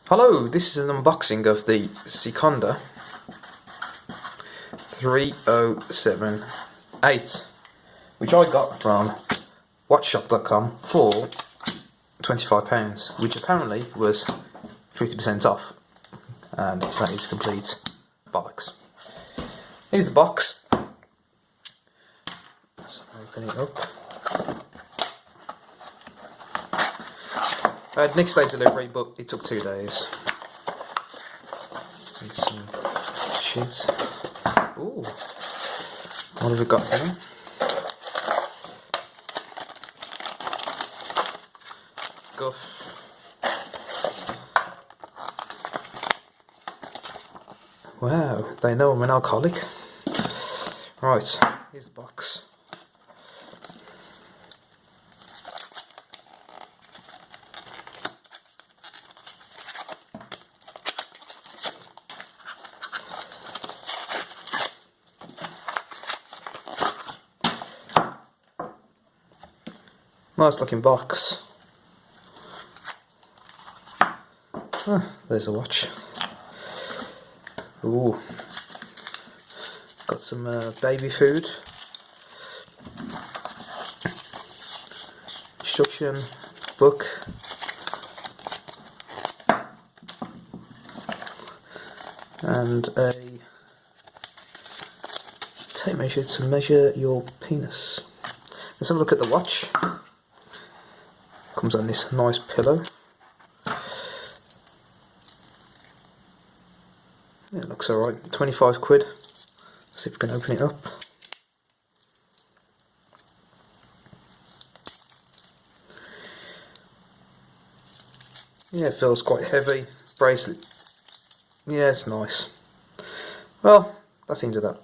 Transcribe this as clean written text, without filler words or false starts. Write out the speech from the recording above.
Hello, this is an unboxing of the Sekonda 3078, which I got from Watchshop.com for £25, which apparently was 50% off, and that is complete bollocks. Here's the box. Let's open it up. I had next day delivery, but it took 2 days. Need some sheets. Ooh, what have we got here? Guff. Wow, they know I'm an alcoholic. Right, here's the box. Nice looking box. There's a watch. Ooh. Got some baby food. Instruction book. And a tape measure to measure your penis. Let's have a look at the watch. Comes on this nice pillow. Yeah, it looks alright. 25 quid. Let's see if we can open it up. Yeah, it feels quite heavy. Bracelet. Yeah, it's nice. Well, that's the end of that.